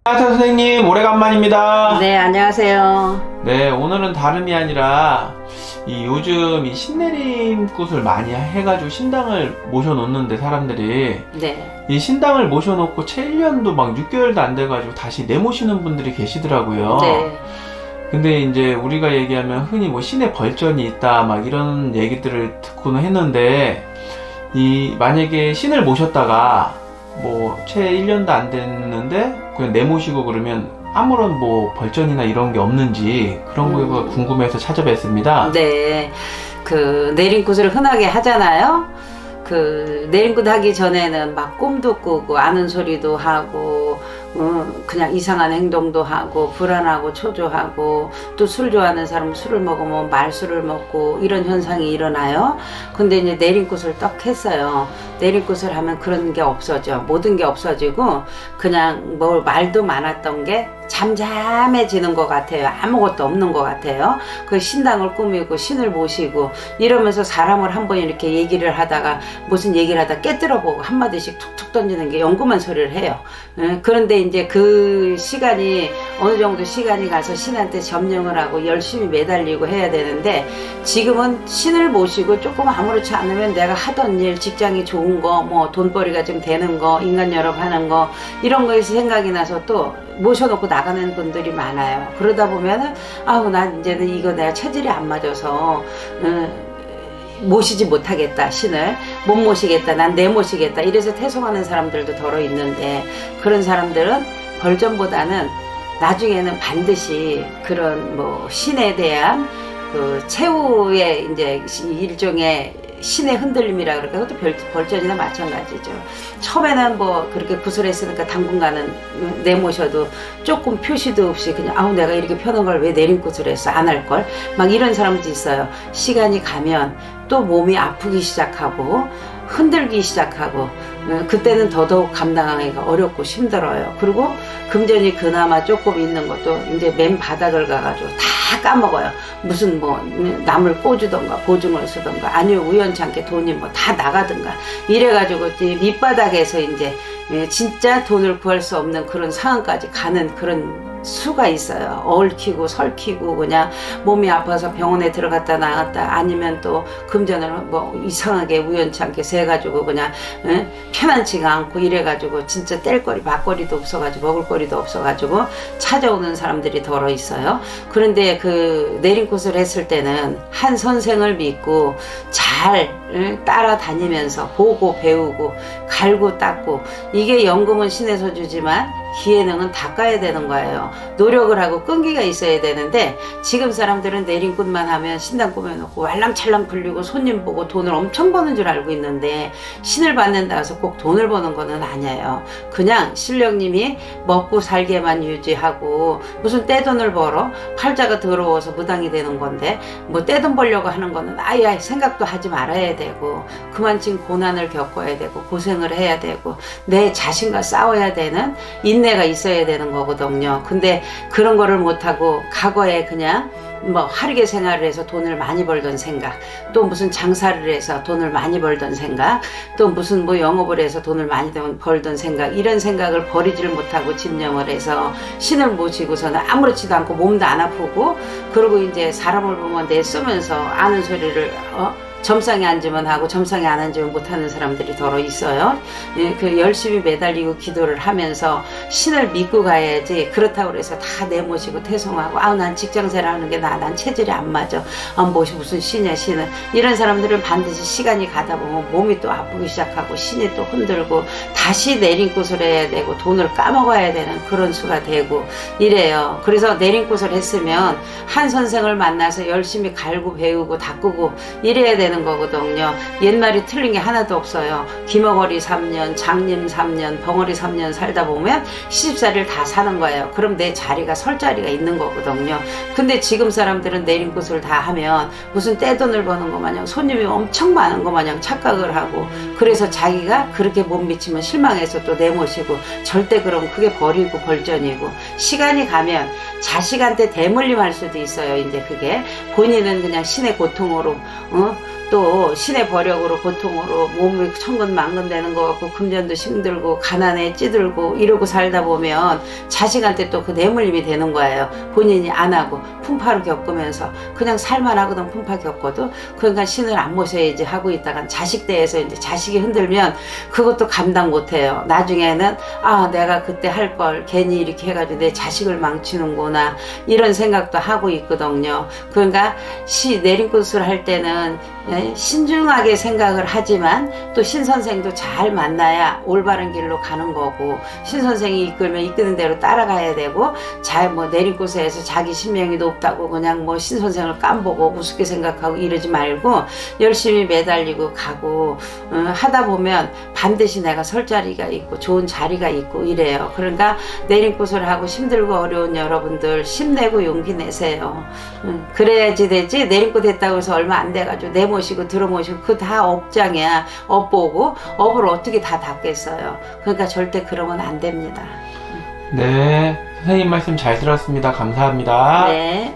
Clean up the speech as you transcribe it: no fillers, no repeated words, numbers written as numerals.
안녕하세요 선생님, 오래간만입니다. 네, 안녕하세요. 네, 오늘은 다름이 아니라 요즘 이 신내림굿을 많이 해가지고 신당을 모셔놓는데 사람들이 네. 이 신당을 모셔놓고 채 1년도 막 6개월도 안 돼가지고 다시 내모시는 분들이 계시더라고요. 네. 근데 이제 우리가 얘기하면 흔히 뭐 신의 벌전이 있다 막 이런 얘기들을 듣고는 했는데, 만약에 신을 모셨다가 뭐 채 1년도 안 됐는데 그냥 내모시고 그러면 아무런 뭐 벌전이나 이런 게 없는지 그런 거가 궁금해서 찾아뵀습니다. 네. 그 내림굿을 흔하게 하잖아요. 그 내림굿 하기 전에는 막 꿈도 꾸고 아는 소리도 하고 그냥 이상한 행동도 하고 불안하고 초조하고, 또 술 좋아하는 사람은 술을 먹으면 말술을 먹고 이런 현상이 일어나요. 근데 이제 내림굿을 떡 했어요. 내림굿을 하면 그런 게 없어져. 모든 게 없어지고 그냥 뭐 말도 많았던 게 잠잠해지는 것 같아요. 아무것도 없는 것 같아요. 그 신당을 꾸미고 신을 모시고 이러면서 사람을 한번 이렇게 얘기를 하다가 무슨 얘기를 하다 깨뜨려보고 한마디씩 툭툭 던지는 게 연구만 소리를 해요. 그런데 이제 그 시간이 어느 정도 시간이 가서 신한테 점령을 하고 열심히 매달리고 해야 되는데, 지금은 신을 모시고 조금 아무렇지 않으면 내가 하던 일, 직장이 좋은 거, 뭐 돈벌이가 좀 되는 거, 인간 영업하는 거 이런 거에서 생각이 나서 또 모셔놓고 나가는 분들이 많아요. 그러다 보면은 아우 난 이제는 이거 내가 체질이 안 맞아서 모시지 못하겠다, 신을 못 모시겠다, 난 내모시겠다 이래서 퇴송하는 사람들도 덜어 있는데, 그런 사람들은 벌전보다는 나중에는 반드시 그런 뭐 신에 대한 그 최후의 이제 일종의 신의 흔들림이라 그럴까, 그것도 벌전이나 마찬가지죠. 처음에는 뭐 그렇게 구슬했으니까 당분간은 내모셔도 조금 표시도 없이 그냥 아우 내가 이렇게 펴는 걸 왜 내림굿을 했어, 안 할 걸, 막 이런 사람도 있어요. 시간이 가면 또 몸이 아프기 시작하고 흔들기 시작하고 그때는 더더욱 감당하기가 어렵고 힘들어요. 그리고 금전이 그나마 조금 있는 것도 이제 맨 바닥을 가가지고 다 까먹어요. 무슨 뭐 남을 꼬주던가 보증을 쓰던가 아니면 우연찮게 돈이 뭐 다 나가든가 이래가지고 밑바닥에서 이제 진짜 돈을 구할 수 없는 그런 상황까지 가는 그런 수가 있어요. 얽히고 설키고 그냥 몸이 아파서 병원에 들어갔다 나갔다, 아니면 또 금전을 뭐 이상하게 우연찮게 세가지고 그냥 편안치가 않고 이래가지고 진짜 뗄거리 밥거리도 없어가지고 먹을거리도 없어가지고 찾아오는 사람들이 덜어 있어요. 그런데 그 내림굿을 했을 때는 한 선생을 믿고 잘 따라다니면서 보고 배우고 갈고 닦고, 이게 연금은 신에서 주지만 기회능은 닦아야 되는 거예요. 노력을 하고 끈기가 있어야 되는데, 지금 사람들은 내림굿만 하면 신당 꾸며놓고 왈랑찰랑 불리고 손님 보고 돈을 엄청 버는 줄 알고 있는데, 신을 받는다 해서 꼭 돈을 버는 거는 아니에요. 그냥 신령님이 먹고 살게만 유지하고 무슨 떼돈을 벌어 팔자가 더러워서 무당이 되는 건데, 뭐 떼돈 벌려고 하는 거는 아예 생각도 하지 말아야 되고, 그만큼 고난을 겪어야 되고 고생을 해야 되고 내 자신과 싸워야 되는 인내가 있어야 되는 거거든요. 근데 그런 거를 못하고 과거에 그냥 뭐 하루게 생활을 해서 돈을 많이 벌던 생각, 또 무슨 장사를 해서 돈을 많이 벌던 생각, 또 무슨 뭐 영업을 해서 돈을 많이 벌던 생각, 이런 생각을 버리지를 못하고 집념을 해서 신을 모시고서는 아무렇지도 않고 몸도 안 아프고, 그리고 이제 사람을 보면 내쓰면서 아는 소리를 점상에 앉으면 하고 점상에 안 앉으면 못하는 사람들이 더러 있어요. 그 열심히 매달리고 기도를 하면서 신을 믿고 가야지, 그렇다고 해서 다 내모시고 퇴송하고 아우 난 직장생활 하는 게 난 체질이 안 맞아, 무슨 신이야 신은, 이런 사람들은 반드시 시간이 가다 보면 몸이 또 아프기 시작하고 신이 또 흔들고 다시 내림굿을 해야 되고 돈을 까먹어야 되는 그런 수가 되고 이래요. 그래서 내림굿을 했으면 한 선생을 만나서 열심히 갈고 배우고 닦고 이래야 되는 거거든요. 옛말이 틀린 게 하나도 없어요. 기머거리 3년, 장님 3년, 벙어리 3년 살다 보면 시집살이를 다 사는 거예요. 그럼 내 자리가 설 자리가 있는 거거든요. 근데 지금 사람들은 내림굿을 다 하면 무슨 떼돈을 버는 거 마냥, 손님이 엄청 많은 거 마냥 착각을 하고, 그래서 자기가 그렇게 못 미치면 실망해서 또 내모시고, 절대 그럼 그게 버리고 벌전이고, 시간이 가면 자식한테 대물림할 수도 있어요. 이제 그게 본인은 그냥 신의 고통으로 또 신의 버력으로 고통으로 몸이 천근만근 되는 것 같고 금전도 힘들고 가난에 찌들고 이러고 살다 보면 자식한테 또 그 내물림이 되는 거예요. 본인이 안 하고 풍파를 겪으면서 그냥 살만 하거든. 풍파 겪어도 그러니까 신을 안 모셔야지 하고 있다가 자식 대해서 이제 자식이 흔들면 그것도 감당 못해요. 나중에는 아 내가 그때 할 걸 괜히 이렇게 해가지고 내 자식을 망치는구나 이런 생각도 하고 있거든요. 그러니까 내린굿을 할 때는 신중하게 생각을 하지만 또 신선생도 잘 만나야 올바른 길로 가는 거고 신선생이 이끌면 이끄는 대로 따라가야 되고 잘 뭐 내린굿에서 자기 신명이 높다고 그냥 뭐 신선생을 깜보고 우습게 생각하고 이러지 말고 열심히 매달리고 가고 하다 보면 반드시 내가 설 자리가 있고 좋은 자리가 있고 이래요. 그러니까 내린굿을 하고 힘들고 어려운 여러분들 힘내고 용기 내세요. 그래야지 되지. 내린굿 했다고 해서 얼마 안 돼가지고 내모시고 들어모시고 그 다 업장이야. 업보고 업을 어떻게 다 닦겠어요. 그러니까 절대 그러면 안 됩니다. 네, 선생님 말씀 잘 들었습니다. 감사합니다. 네.